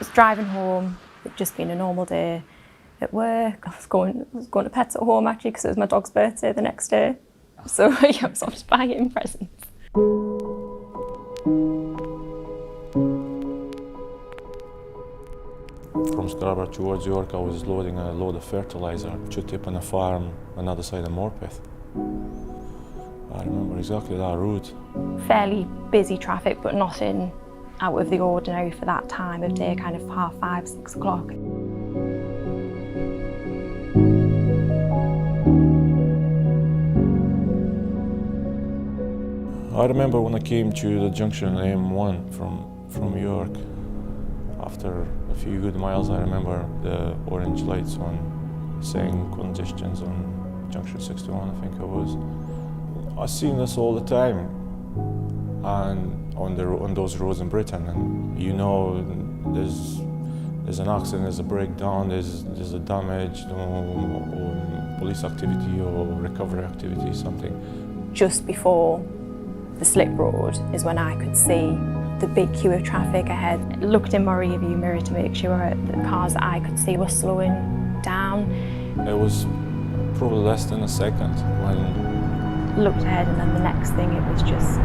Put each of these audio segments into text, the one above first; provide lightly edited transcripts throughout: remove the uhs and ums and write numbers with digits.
was driving home, it'd just been a normal day at work. I was going to Pets at Home actually because it was my dog's birthday the next day. So yeah, I was off to buy him presents. From Scarborough towards York, I was loading a load of fertilizer to tip on a farm on the other side of Morpeth. I remember exactly that route. Fairly busy traffic, but nothing out of the ordinary for that time of day, kind of 5:30, 6 o'clock. I remember when I came to the junction M1 from York. After a few good miles, I remember the orange lights on, saying congestions on junction 61, I think it was. I've seen this all the time, and on those roads in Britain, and you know, there's an accident, there's a breakdown, there's a damage, or police activity or recovery activity, something. Just before the slip road is when I could see the big queue of traffic ahead. Looked in my rearview mirror to make sure the cars that I could see were slowing down. It was probably less than a second when... Looked ahead, and then the next thing it was just...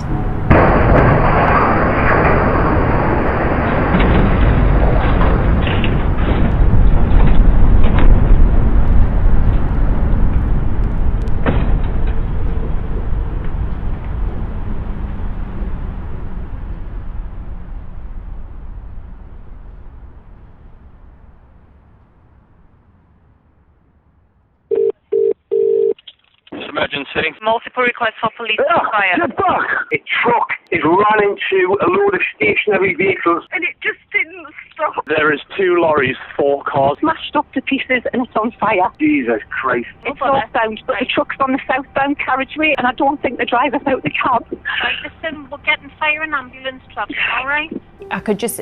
Emergency. Multiple requests for police and fire. Get back! A truck is run into a load of stationary vehicles. And it just didn't stop. There is 2 lorries, 4 cars. Smashed up to pieces and it's on fire. Jesus Christ. It's northbound, but the truck's on the southbound carriageway and I don't think the driver's out the cab. Right, listen, we're getting fire and ambulance traffic, alright? I could just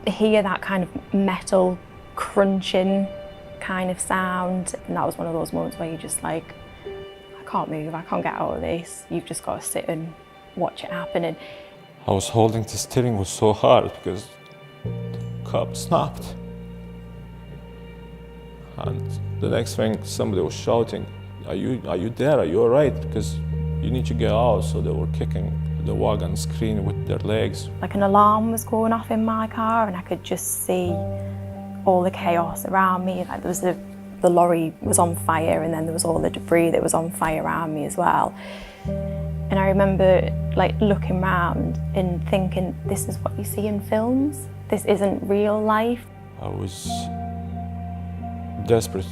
hear that kind of metal crunching kind of sound, and that was one of those moments where you're just like, I can't move, I can't get out of this. You've just got to sit and watch it happen. And I was holding the steering wheel so hard because the cab snapped. And the next thing, somebody was shouting, are you there? Are you all right? Because you need to get out. So they were kicking the wagon screen with their legs. Like an alarm was going off in my car, and I could just see all the chaos around me. Like there was the lorry was on fire, and then there was all the debris that was on fire around me as well. And I remember like looking around and thinking, this is what you see in films. This isn't real life. I was desperate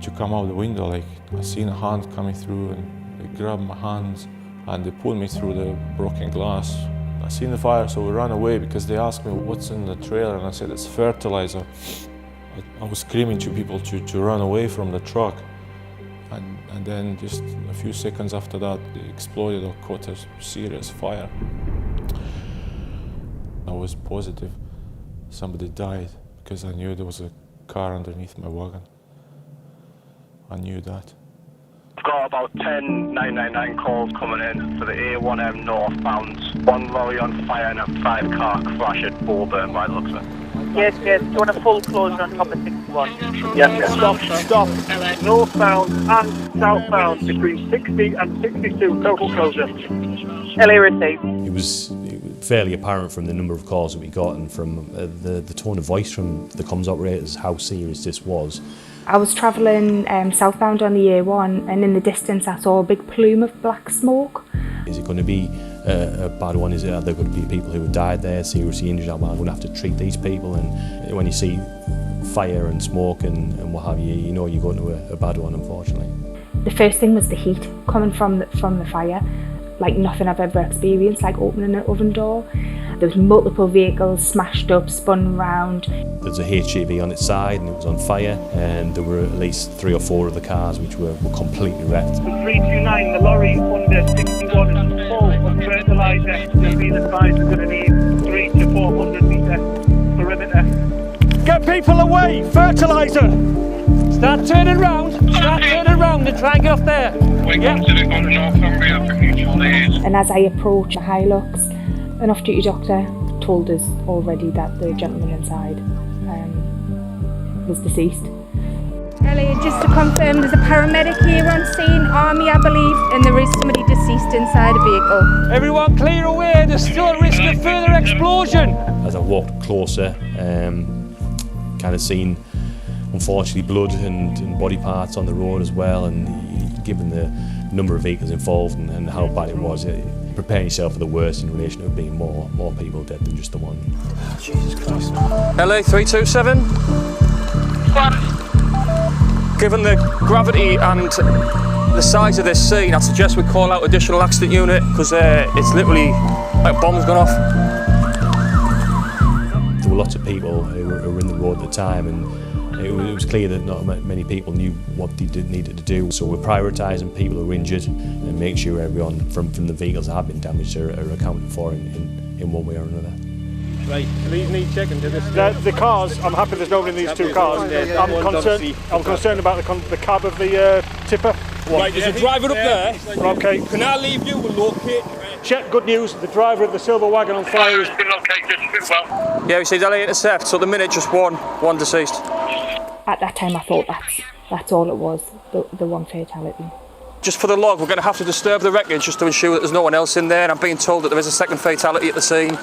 to come out the window. Like I seen a hand coming through, and they grabbed my hands and they pulled me through the broken glass. I seen the fire, so we ran away because they asked me what's in the trailer, and I said it's fertilizer. I was screaming to people to run away from the truck, and then just a few seconds after that it exploded or caught a serious fire. I was positive somebody died because I knew there was a car underneath my wagon. I knew that. I've got about 10 999 calls coming in for the A1M northbound. 1 lorry on fire and a 5-car crash at Bolburn by the looks of it. Yes, do you want a full closure on top of 61? Yes. Stop. Northbound and southbound between 60 and 62, total closure. LA received. It was fairly apparent from the number of calls that we got and from the tone of voice from the comms operators how serious this was. I was travelling southbound on the A1, and in the distance I saw a big plume of black smoke. Is it going to be a bad one? Are there going to be people who have died there, seriously injured? Am I going to have to treat these people? And when you see fire and smoke and what have you, you know you're going to a bad one, unfortunately. The first thing was the heat coming from the fire, like nothing I've ever experienced, like opening an oven door. There was multiple vehicles smashed up, spun round. There's a HGV on its side and it was on fire, and there were at least 3 or 4 of the cars which were completely wrecked. 329, the lorry under 61 is full of fertiliser. They've been advised we're going to need 300 to 400 metre perimeter. Get people away! Fertiliser! Start turning round and try and get off there. And as I approached the Hilux, an off-duty doctor told us already that the gentleman inside was deceased. Elliot, just to confirm, there's a paramedic here on scene, army I believe, and there is somebody deceased inside a vehicle. Everyone clear away, there's still a risk of further explosion. As I walked closer, kind of seen, unfortunately, blood and body parts on the road as well, and given the number of vehicles involved and how bad it was, preparing yourself for the worst in relation to it being more people dead than just the one. Jesus Christ. LA 327. Given the gravity and the size of this scene, I'd suggest we call out additional accident unit, because it's literally like a bomb's gone off. There were lots of people who were in the road at the time, and it was clear that not many people knew what they needed to do. So we're prioritising people who are injured and make sure everyone from the vehicles that have been damaged are accounted for in one way or another. Right, these need checking to this. The cars, I'm happy there's nobody in these two cars. I'm concerned about the cab of the tipper. Right, there's a driver up there. Okay. Can I leave you? We'll locate. Check, good news, the driver of the silver wagon on fire is... been located well. Yeah, we see LA intercept, so at the minute just one deceased. At that time I thought that's all it was, the one fatality. Just for the log, we're going to have to disturb the wreckage just to ensure that there's no one else in there, and I'm being told that there is a second fatality at the scene.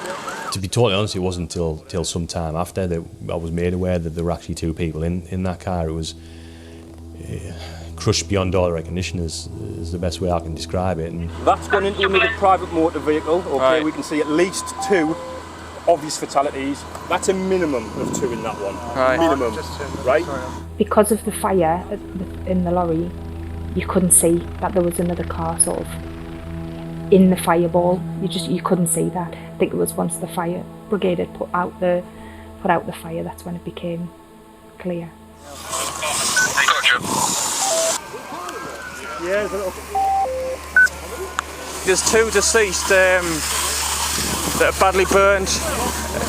To be totally honest, it wasn't till some time after that I was made aware that there were actually two people in that car. It was crushed beyond all recognition is the best way I can describe it. And that's gone into another private motor vehicle. Okay, right. We can see at least two obvious fatalities. That's a minimum of two in that one. Right. Minimum, right? Because of the fire in the lorry, you couldn't see that there was another car sort of in the fireball. You couldn't see that. I think it was once the fire brigade had put out the fire, that's when it became clear. Yeah, there's two deceased that are badly burned.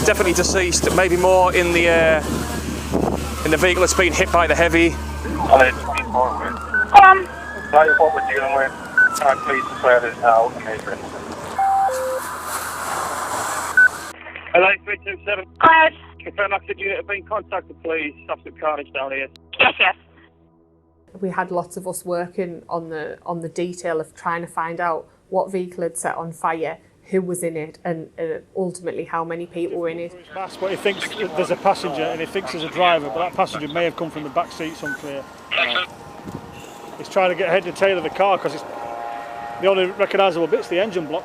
Definitely deceased. Maybe more in the vehicle that's been hit by the heavy. That is what we're dealing with. I'm pleased to declare this now a major incident. LA 327. Quiet. Confirm accident unit have been contacted, please. Absolute carnage down here. Yes, yes. We had lots of us working on the detail of trying to find out what vehicle had set on fire, who was in it, and ultimately how many people were in it. But he thinks there's a passenger and he thinks there's a driver, but that passenger may have come from the back seat, it's unclear. He's trying to get head and tail of the car because it's the only recognisable bit's the engine block.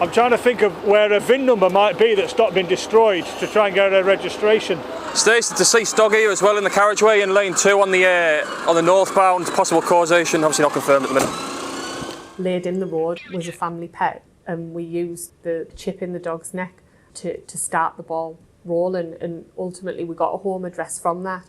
I'm trying to think of where a VIN number might be that's not been destroyed to try and get a registration. Stays the deceased dog here as well in the carriageway in lane 2 on the northbound. Possible causation, obviously not confirmed at the minute. Laid in the road was a family pet, and we used the chip in the dog's neck to start the ball rolling, and ultimately we got a home address from that.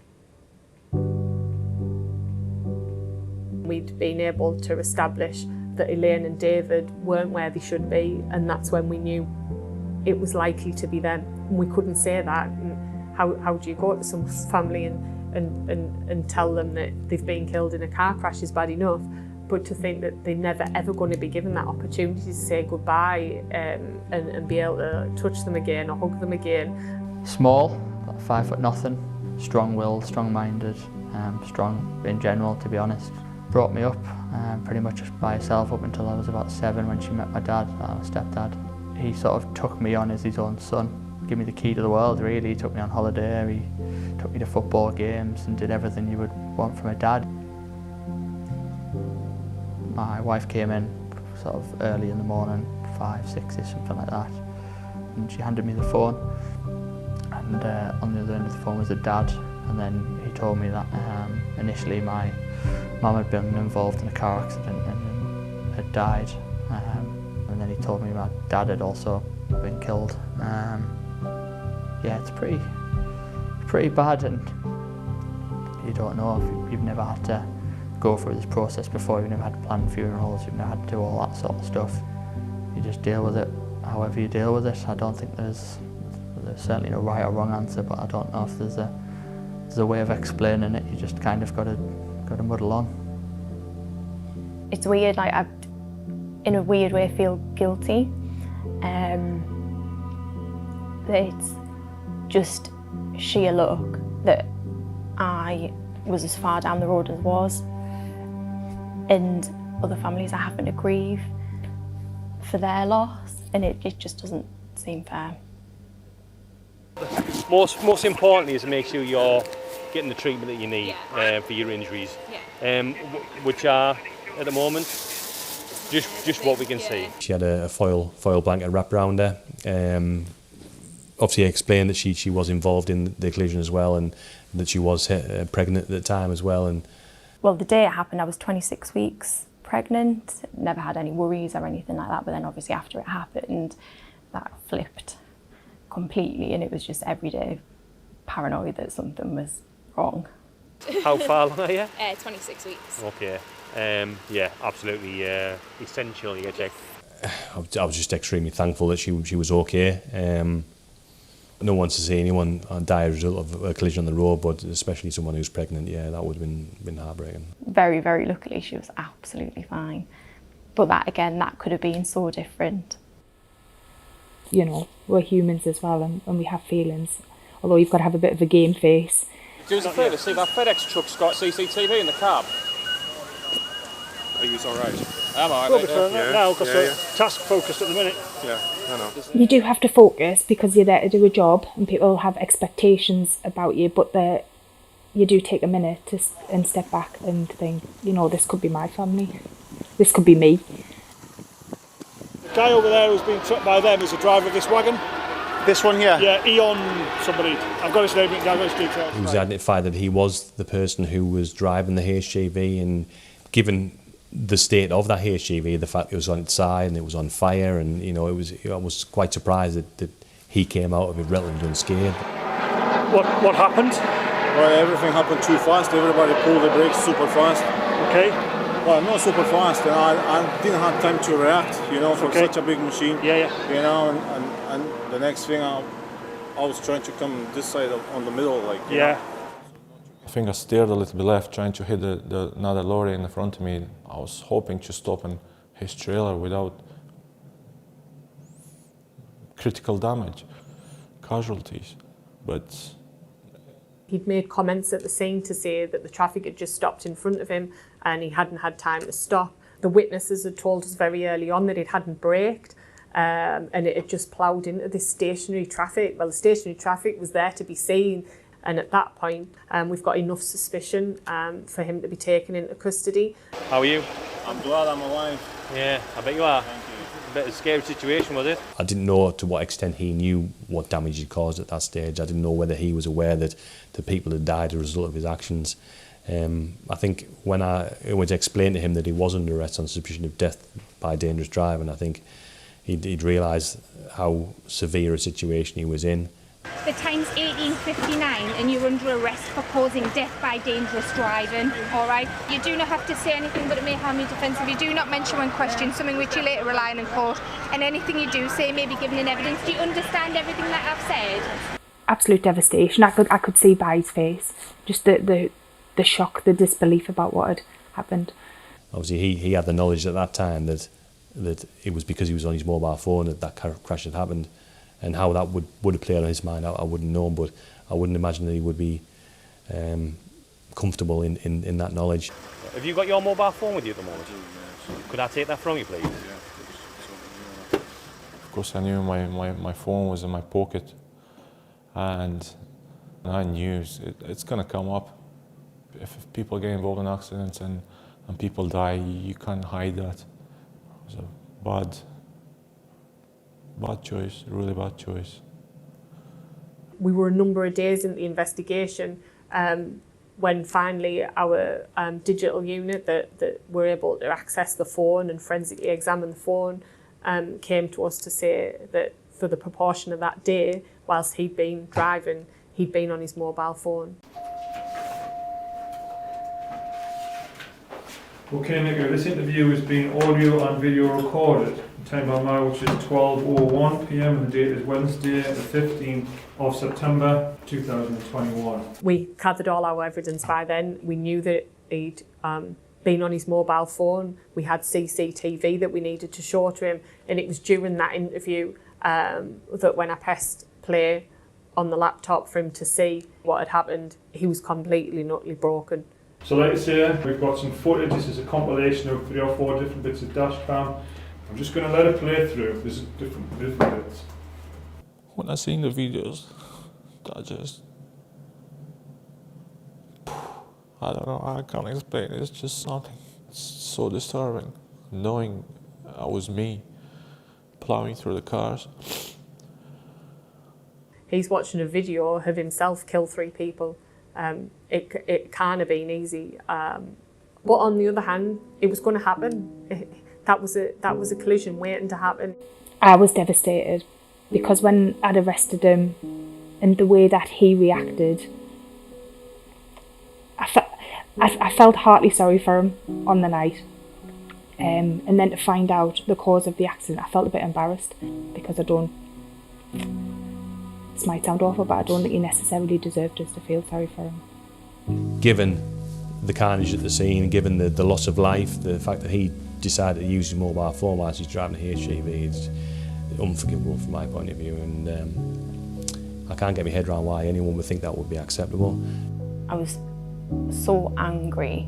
We'd been able to establish that Elaine and David weren't where they should be, and that's when we knew it was likely to be them. And we couldn't say that. And how do you go to someone's family and tell them that they've been killed in a car crash is bad enough, but to think that they're never ever going to be given that opportunity to say goodbye and be able to touch them again or hug them again. Small, about 5'0", strong-willed, strong-minded, strong in general, to be honest. Brought me up pretty much by herself up until I was about 7 when she met my dad, my stepdad. He sort of took me on as his own son. Give me the key to the world, really. He took me on holiday, he took me to football games and did everything you would want from a dad. My wife came in sort of early in the morning, 5, 6ish, something like that, and she handed me the phone, and on the other end of the phone was the dad, and then he told me that initially my mum had been involved in a car accident and had died, and then he told me my dad had also been killed. Yeah, it's pretty bad, and you don't know if you've never had to go through this process before. You've never had to plan funerals, you've never had to do all that sort of stuff. You just deal with it however you deal with it. I don't think there's certainly no right or wrong answer, but I don't know if there's a way of explaining it. You just kind of got to muddle on. It's weird, like I, in a weird way, feel guilty. just sheer luck that I was as far down the road as I was, and other families are having to grieve for their loss, and it just doesn't seem fair. Most importantly is to make sure you're getting the treatment that you need for your injuries, which are at the moment just what we can see. She had a foil blanket wrapped around her. Obviously explained that she was involved in the collision as well, and that she was pregnant at the time as well. And well, the day it happened, I was 26 weeks pregnant, never had any worries or anything like that, but then obviously after it happened, that flipped completely, and it was just everyday paranoid that something was wrong. How far along are you? 26 weeks. Okay. Yeah, absolutely essential you check. I was just extremely thankful that she was okay. No one wants to see anyone die as a result of a collision on the road, but especially someone who's pregnant, yeah, that would have been heartbreaking. Very, very luckily she was absolutely fine. But that again, that could have been so different. You know, we're humans as well, and we have feelings, although you've got to have a bit of a game face. Do us a favour, see that FedEx truck's got CCTV in the cab. Are you alright? I'm alright. We'll be fine now because we're task focused at the minute. Yeah, I know. You do have to focus because you're there to do a job, and people have expectations about you, but you do take a minute and step back and think, you know, this could be my family. This could be me. The guy over there who's been trucked by them is the driver of this wagon. This one here? Yeah, Eon somebody. I've got his name, I've got his details. It was identified that he was the person who was driving the HGV, and given the state of that HGV, the fact it was on its side and it was on fire, and you know, I was quite surprised that he came out of it relatively unscathed. What happened? Well, everything happened too fast. Everybody pulled the brakes super fast. Okay. Well, not super fast, and I didn't have time to react, you know, for such a big machine. Yeah. You know, and the next thing I was trying to come this side on the middle, like. You know. I think I steered a little bit left, trying to hit another lorry in the front of me. I was hoping to stop in his trailer without critical damage, casualties, but. He'd made comments at the scene to say that the traffic had just stopped in front of him and he hadn't had time to stop. The witnesses had told us very early on that it hadn't braked, and it had just ploughed into this stationary traffic. Well, the stationary traffic was there to be seen, and at that point we've got enough suspicion for him to be taken into custody. How are you? I'm glad I'm alive. Yeah, I bet you are. Thank you. A bit of a scary situation, was it? I didn't know to what extent he knew what damage he'd caused at that stage. I didn't know whether he was aware that the people had died as a result of his actions. I think when I was explained to him that he was under arrest on suspicion of death by dangerous driving, I think he'd realised how severe a situation he was in. The time's 18:59 and you're under arrest for causing death by dangerous driving, all right? You do not have to say anything but it may harm your defence if you do not mention when questioned, something which you later rely on in court, and anything you do say may be given in evidence. Do you understand everything that I've said? Absolute devastation. I could see by his face, just the shock, the disbelief about what had happened. Obviously he had the knowledge at that time that it was because he was on his mobile phone that crash had happened. And how that would have played on his mind, I wouldn't know, but I wouldn't imagine that he would be comfortable in that knowledge. Have you got your mobile phone with you at the moment? Could I take that from you, please? Of course, I knew my phone was in my pocket, and I knew it's going to come up. If people get involved in accidents and people die, you can't hide that. It was a bad choice, really bad choice. We were a number of days in the investigation when finally our digital unit that were able to access the phone and forensically examine the phone came to us to say that for the proportion of that day, whilst he'd been driving, he'd been on his mobile phone. Okay, Nico, this interview has been audio and video recorded. The time by now, which is 12:01 p.m, and the date is Wednesday, the 15th of September 2021. We gathered all our evidence by then. We knew that he'd been on his mobile phone. We had CCTV that we needed to show to him, and it was during that interview that when I pressed play on the laptop for him to see what had happened. He was completely and utterly broken. So like I say, we've got some footage. This is a compilation of 3 or 4 different bits of dash cam. I'm just going to let it play through. There's different bits. When I seen the videos, I don't know, I can't explain it. It's just something so disturbing. Knowing I was me plowing through the cars. He's watching a video of himself kill 3 people. It can't have been easy. But on the other hand, it was going to happen. That was a collision waiting to happen. I was devastated because when I'd arrested him and the way that he reacted, I felt heartily sorry for him on the night. And then to find out the cause of the accident, I felt a bit embarrassed because this might sound awful, but I don't think he necessarily deserved us to feel sorry for him. Given the carnage at the scene, given the loss of life, the fact that he decided to use his mobile phone whilst he's driving a HGV, it's unforgivable from my point of view, and I can't get my head around why anyone would think that would be acceptable. I was so angry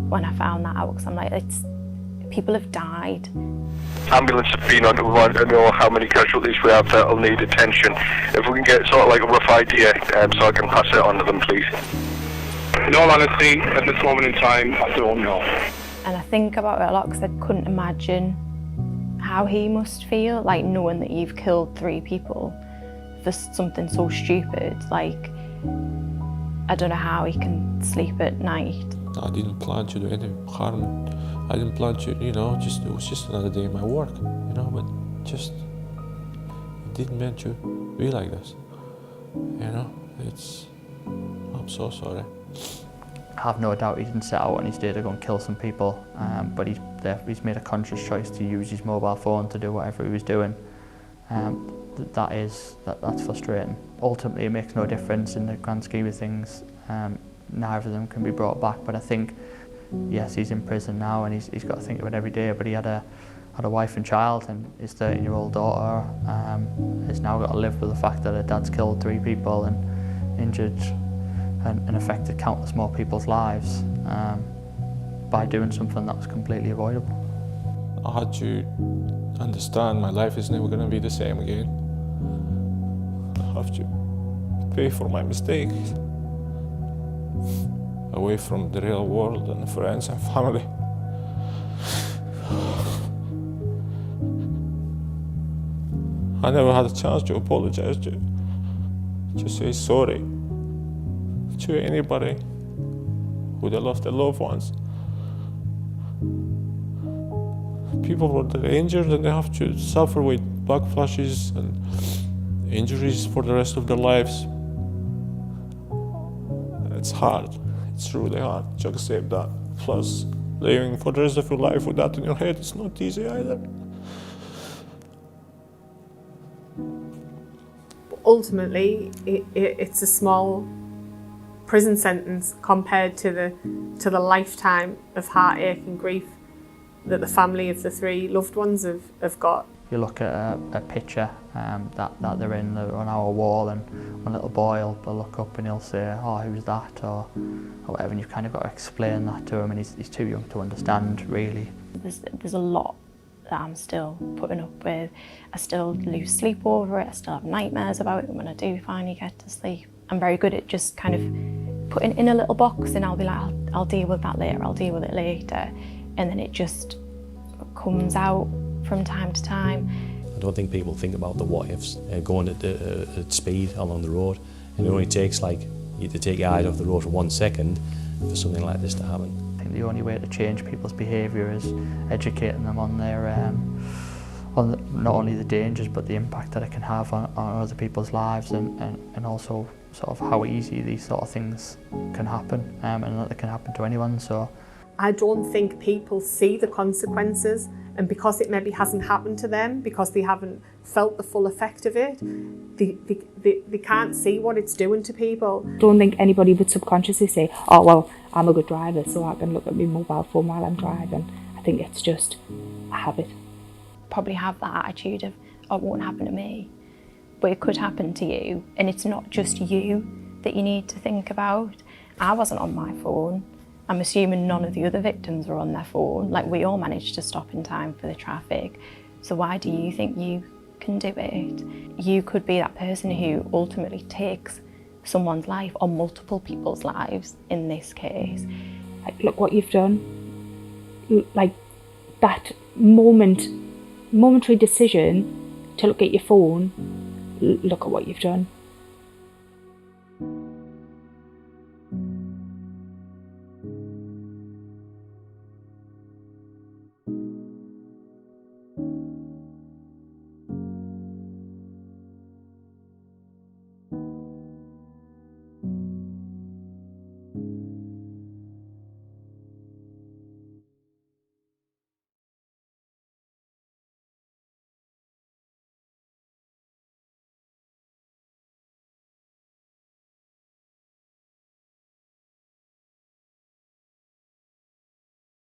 when I found that out because I'm like, people have died. Ambulance have been on. We want to know how many casualties we have that'll need attention. If we can get sort of like a rough idea, so I can pass it on to them, please. In all honesty, at this moment in time, I don't know. And I think about it a lot because I couldn't imagine how he must feel, like knowing that you've killed 3 people for something so stupid. Like, I don't know how he can sleep at night. I didn't plan to do any harm. I didn't plan to, it was just another day in my work, but just, it didn't meant to be like this, I'm so sorry. I have no doubt he didn't set out on his day to go and kill some people, but he's made a conscious choice to use his mobile phone to do whatever he was doing. That's frustrating. Ultimately, it makes no difference in the grand scheme of things. Neither of them can be brought back, but I think, yes, he's in prison now and he's got to think of it every day, but he had a wife and child, and his 13-year-old daughter has now got to live with the fact that her dad's killed 3 people and injured and affected countless more people's lives by doing something that was completely avoidable. I had to understand my life is never going to be the same again. I have to pay for my mistakes. Away from the real world and friends and family. I never had a chance to apologize, to say sorry to anybody who they lost their loved ones. People that are injured and they have to suffer with backflashes and injuries for the rest of their lives. It's hard. It's really hard to accept that. Plus, living for the rest of your life with that in your head, it's not easy either. Ultimately, it's a small prison sentence compared to the lifetime of heartache and grief that the family of the 3 loved ones have got. You look at a picture that they're in on our wall, and one little boy will look up and he'll say, "Oh, who's that?" or whatever, and you've kind of got to explain that to him, and he's too young to understand, really. There's a lot that I'm still putting up with. I still lose sleep over it. I still have nightmares about it when I do finally get to sleep. I'm very good at just kind of putting it in a little box, and I'll be like, I'll deal with that later, I'll deal with it later. And then it just comes out from time to time. I don't think people think about the what ifs going at speed along the road, and it only takes like you to take your eyes off the road for 1 second for something like this to happen. I think the only way to change people's behaviour is educating them on their not only the dangers but the impact that it can have on other people's lives, and also sort of how easy these sort of things can happen, and that they can happen to anyone. So I don't think people see the consequences, and because it maybe hasn't happened to them, because they haven't felt the full effect of it, they can't see what it's doing to people. Don't think anybody would subconsciously say, "Oh well, I'm a good driver, so I can look at my mobile phone while I'm driving." I think it's just a habit. Probably have that attitude of, "Oh, it won't happen to me," but it could happen to you, and it's not just you that you need to think about. I wasn't on my phone. I'm assuming none of the other victims were on their phone. Like, we all managed to stop in time for the traffic. So why do you think you can do it? You could be that person who ultimately takes someone's life, or multiple people's lives in this case. Like, look what you've done. Like, that momentary decision to look at your phone, look at what you've done.